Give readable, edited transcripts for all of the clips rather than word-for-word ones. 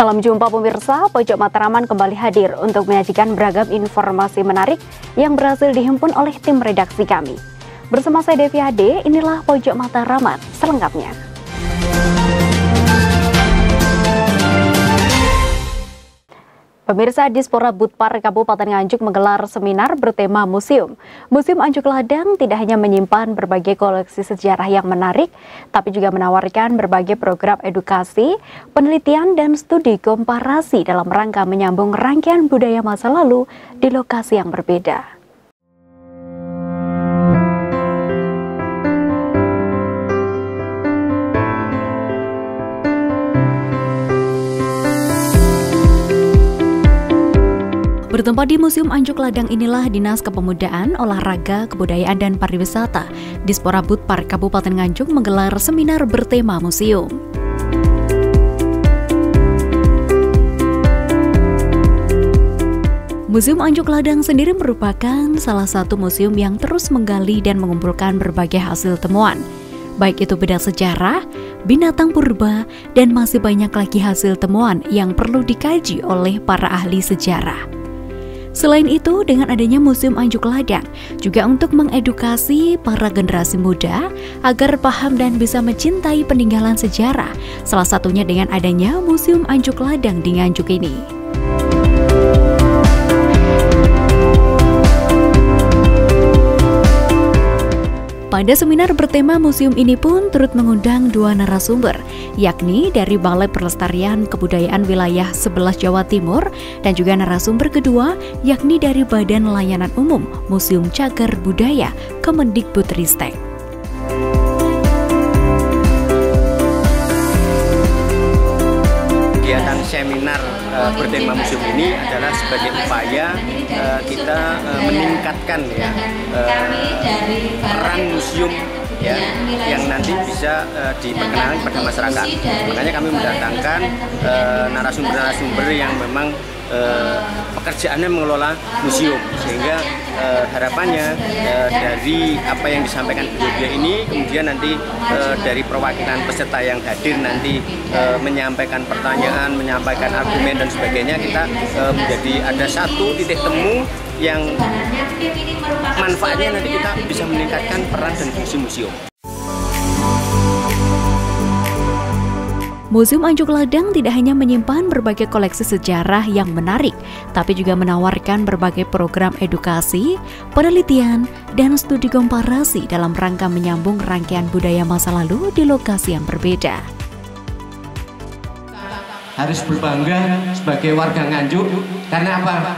Salam jumpa pemirsa, Pojok Matraman kembali hadir untuk menyajikan beragam informasi menarik yang berhasil dihimpun oleh tim redaksi kami. Bersama saya Devi Ade, inilah Pojok Matraman selengkapnya. Pemirsa, Dispora Budpar Kabupaten Nganjuk menggelar seminar bertema museum. Museum Anjuk Ladang tidak hanya menyimpan berbagai koleksi sejarah yang menarik, tapi juga menawarkan berbagai program edukasi, penelitian, dan studi komparasi dalam rangka menyambung rangkaian budaya masa lalu di lokasi yang berbeda. Bertempat di Museum Anjuk Ladang inilah Dinas Kepemudaan, Olahraga, Kebudayaan, dan Pariwisata Dispora Budpar Kabupaten Nganjuk menggelar seminar bertema museum. Museum Anjuk Ladang sendiri merupakan salah satu museum yang terus menggali dan mengumpulkan berbagai hasil temuan, baik itu bidang sejarah, binatang purba, dan masih banyak lagi hasil temuan yang perlu dikaji oleh para ahli sejarah. Selain itu, dengan adanya Museum Anjuk Ladang juga untuk mengedukasi para generasi muda agar paham dan bisa mencintai peninggalan sejarah, salah satunya dengan adanya Museum Anjuk Ladang di Nganjuk ini. Pada seminar bertema museum ini pun turut mengundang dua narasumber, yakni dari Balai Pelestarian Kebudayaan Wilayah 11 Jawa Timur dan juga narasumber kedua yakni dari Badan Layanan Umum Museum Cagar Budaya Kemendikbudristek. Kegiatan seminar bertema museum ini adalah sebagai upaya kita meningkatkan peran museum yang nanti bisa diperkenalkan kepada masyarakat. Makanya kami mendatangkan narasumber-narasumber yang memang pekerjaannya mengelola museum, sehingga harapannya dari apa yang disampaikan beliau ini, kemudian nanti dari perwakilan peserta yang hadir nanti menyampaikan pertanyaan, menyampaikan argumen dan sebagainya, kita menjadi ada satu titik temu yang manfaatnya nanti kita bisa meningkatkan peran dan fungsi museum. Museum Anjuk Ladang tidak hanya menyimpan berbagai koleksi sejarah yang menarik, tapi juga menawarkan berbagai program edukasi, penelitian, dan studi komparasi dalam rangka menyambung rangkaian budaya masa lalu di lokasi yang berbeda. Harus berbangga sebagai warga Nganjuk, karena apa?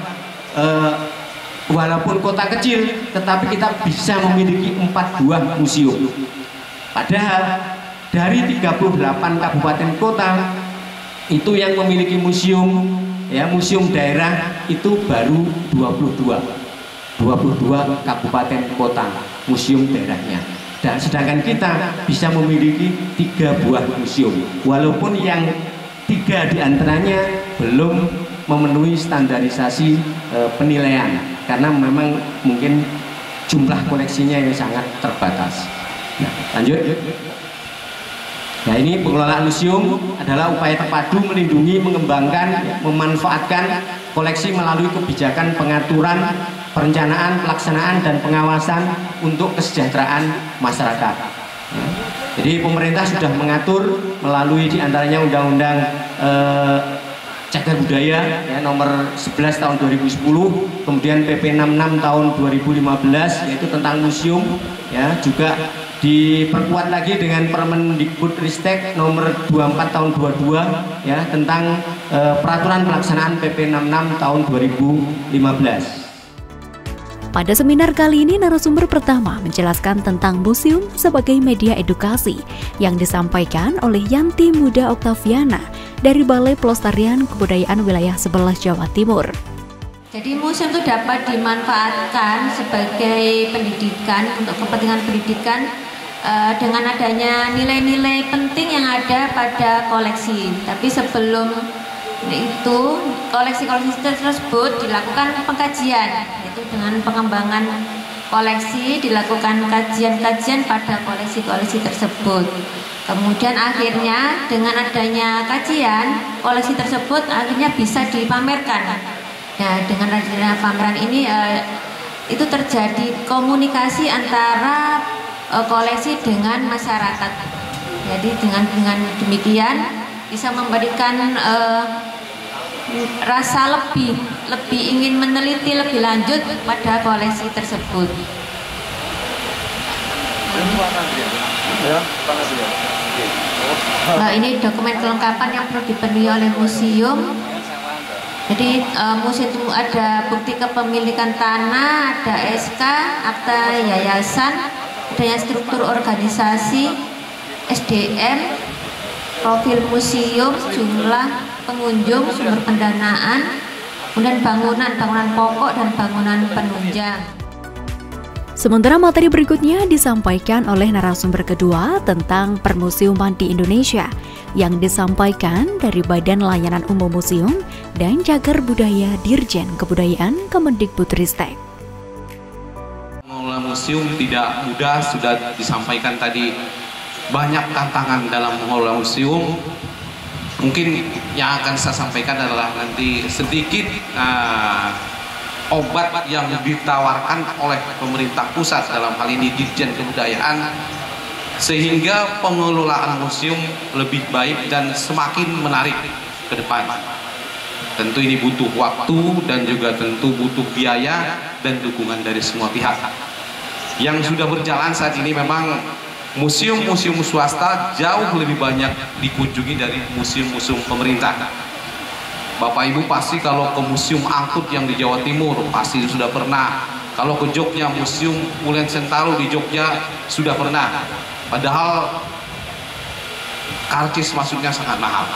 Walaupun kota kecil, tetapi kita bisa memiliki 4 buah museum. Padahal dari 38 kabupaten kota itu yang memiliki museum, museum daerah itu baru 22 kabupaten kota museum daerahnya. Dan sedangkan kita bisa memiliki 3 buah museum, walaupun yang 3 diantaranya belum memenuhi standarisasi penilaian, karena memang mungkin jumlah koleksinya yang sangat terbatas. Nah, lanjut. Nah, ini pengelolaan museum adalah upaya terpadu melindungi, mengembangkan, memanfaatkan koleksi melalui kebijakan pengaturan, perencanaan, pelaksanaan, dan pengawasan untuk kesejahteraan masyarakat. Jadi pemerintah sudah mengatur melalui diantaranya Undang-Undang Cagar Budaya nomor 11 tahun 2010, kemudian PP 66 tahun 2015 yaitu tentang museum, juga diperkuat lagi dengan Permendikbudristek nomor 24 tahun 22 tentang peraturan pelaksanaan PP 66 tahun 2015. Pada seminar kali ini, narasumber pertama menjelaskan tentang museum sebagai media edukasi yang disampaikan oleh Yanti Muda Oktaviana dari Balai Pelestarian Kebudayaan Wilayah 11 Jawa Timur. Jadi museum itu dapat dimanfaatkan sebagai pendidikan, untuk kepentingan pendidikan dengan adanya nilai-nilai penting yang ada pada koleksi. Tapi sebelum itu koleksi-koleksi tersebut dilakukan pengkajian, yaitu dengan pengembangan koleksi dilakukan kajian-kajian pada koleksi-koleksi tersebut. Kemudian akhirnya dengan adanya kajian, koleksi tersebut akhirnya bisa dipamerkan. Nah, dengan adanya pameran ini itu terjadi komunikasi antara koleksi dengan masyarakat. Jadi dengan demikian bisa memberikan rasa lebih ingin meneliti lebih lanjut pada koleksi tersebut. Ini dokumen kelengkapan yang perlu dipenuhi oleh museum. Jadi museum itu ada bukti kepemilikan tanah, ada SK, akta yayasan, adanya struktur organisasi, SDM, profil museum, jumlah pengunjung, sumber pendanaan, kemudian bangunan pokok dan bangunan penunjang. Sementara materi berikutnya disampaikan oleh narasumber kedua tentang permuseuman di Indonesia yang disampaikan dari Badan Layanan Umum Museum dan Cagar Budaya Dirjen Kebudayaan Kemendikbudristek. Mengelola museum tidak mudah, sudah disampaikan tadi banyak tantangan dalam mengelola museum. Mungkin yang akan saya sampaikan adalah nanti sedikit obat yang ditawarkan oleh pemerintah pusat, dalam hal ini Dirjen Kebudayaan, sehingga pengelolaan museum lebih baik dan semakin menarik ke depan. Tentu ini butuh waktu dan juga tentu butuh biaya dan dukungan dari semua pihak. Yang sudah berjalan saat ini memang museum-museum swasta jauh lebih banyak dikunjungi dari museum-museum pemerintah. Bapak Ibu pasti kalau ke Museum Angkut yang di Jawa Timur pasti sudah pernah. Kalau ke Jogja, Museum Ulen Sentalu di Jogja sudah pernah. Padahal karcis masuknya sangat mahal.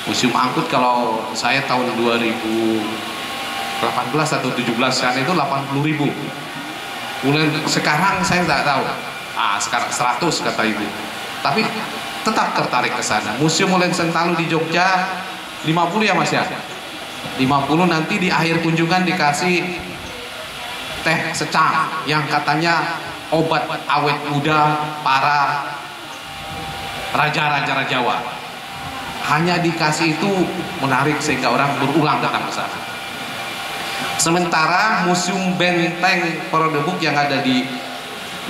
Museum Angkut kalau saya tahun 2018 atau 17 kan itu 80.000. Ulen sekarang saya tidak tahu. Sekarang 100 kata Ibu. Tapi tetap tertarik ke sana. Museum Ulen Sentalu di Jogja 50 ya Mas ya? 50 nanti di akhir kunjungan dikasih teh secang yang katanya obat awet muda para raja-raja Jawa. Hanya dikasih itu menarik sehingga orang berulang datang ke sana. Sementara Museum Benteng Perodebuk yang ada di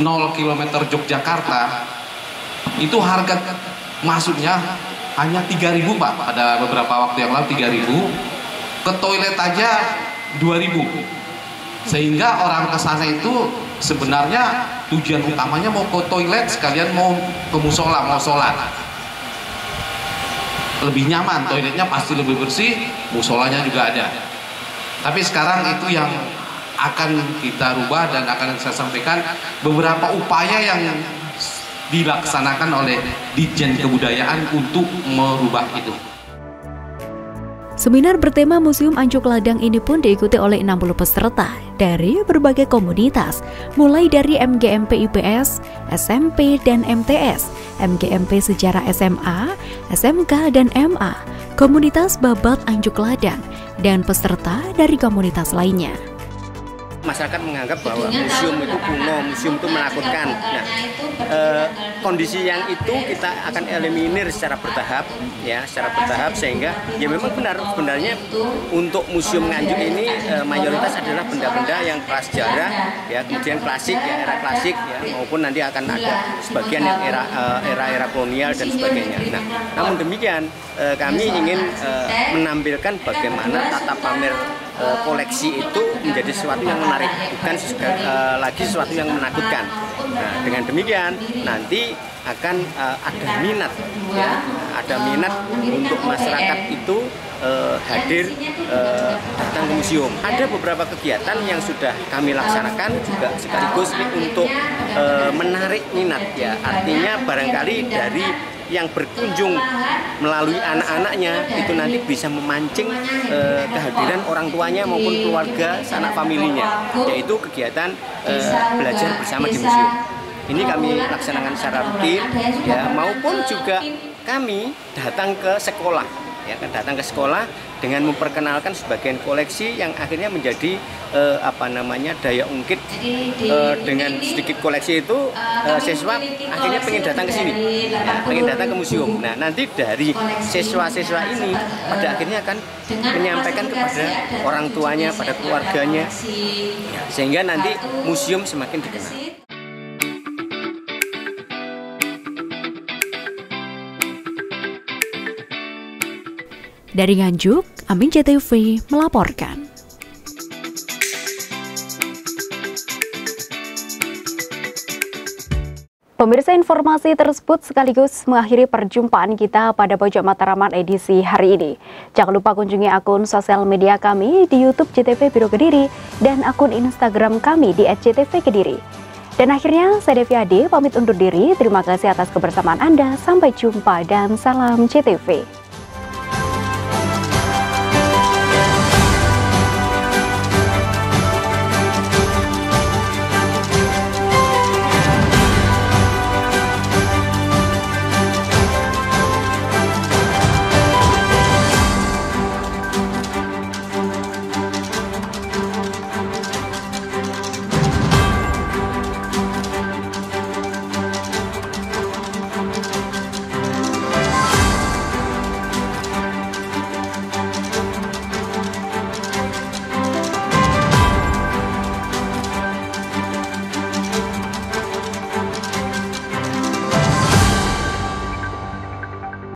0 km Yogyakarta itu harga masuknya hanya 3.000 Pak, pada beberapa waktu yang lalu 3.000, ke toilet aja 2.000, sehingga orang ke sana itu sebenarnya tujuan utamanya mau ke toilet sekalian mau ke musola, mau sholat. Lebih nyaman, toiletnya pasti lebih bersih, musolanya juga ada. Tapi sekarang itu yang akan kita rubah dan akan saya sampaikan beberapa upaya yang dilaksanakan oleh Ditjen Kebudayaan untuk merubah itu. Seminar bertema Museum Ancuk Ladang ini pun diikuti oleh 60 peserta dari berbagai komunitas, mulai dari MGMP IPS, SMP dan MTS, MGMP Sejarah SMA, SMK dan MA, komunitas Babat Ancuk Ladang, dan peserta dari komunitas lainnya. Masyarakat menganggap bahwa museum itu kuno, museum itu menakutkan. Nah, kondisi yang itu kita akan eliminir secara bertahap, ya, secara bertahap sehingga ya memang benar sebenarnya untuk Museum Nganjuk ini mayoritas adalah benda-benda yang prasejarah, ya, kemudian klasik, ya, era klasik, ya, maupun nanti akan ada sebagian yang era kolonial dan sebagainya. Nah, namun demikian kami ingin menampilkan bagaimana tata pamer koleksi itu menjadi sesuatu yang menarik, bukan lagi sesuatu yang menakutkan. Nah, dengan demikian nanti akan ada minat, ya, ada minat untuk masyarakat itu hadir datang ke museum. Ada beberapa kegiatan yang sudah kami laksanakan juga sekaligus untuk menarik minat, ya, artinya barangkali dari yang berkunjung melalui anak-anaknya itu nanti bisa memancing kehadiran orang tuanya maupun keluarga sanak familinya, yaitu kegiatan belajar bersama di museum. Ini kami laksanakan secara rutin, ya, maupun juga kami datang ke sekolah, ya kan, datang ke sekolah dengan memperkenalkan sebagian koleksi yang akhirnya menjadi daya ungkit. Dengan sedikit koleksi itu siswa akhirnya pengen datang ke sini, pengen datang ke museum. Nah, nanti dari siswa-siswa ini pada akhirnya akan menyampaikan kepada orang tuanya, pada keluarganya, sehingga nanti museum semakin dikenal. Dari Nganjuk, Amin CTV melaporkan. Pemirsa, informasi tersebut sekaligus mengakhiri perjumpaan kita pada Pojok Mataraman edisi hari ini. Jangan lupa kunjungi akun sosial media kami di YouTube JTV Biro Kediri dan akun Instagram kami di @jtvkediri. Dan akhirnya saya Devi Ade pamit undur diri. Terima kasih atas kebersamaan Anda. Sampai jumpa dan salam JTV.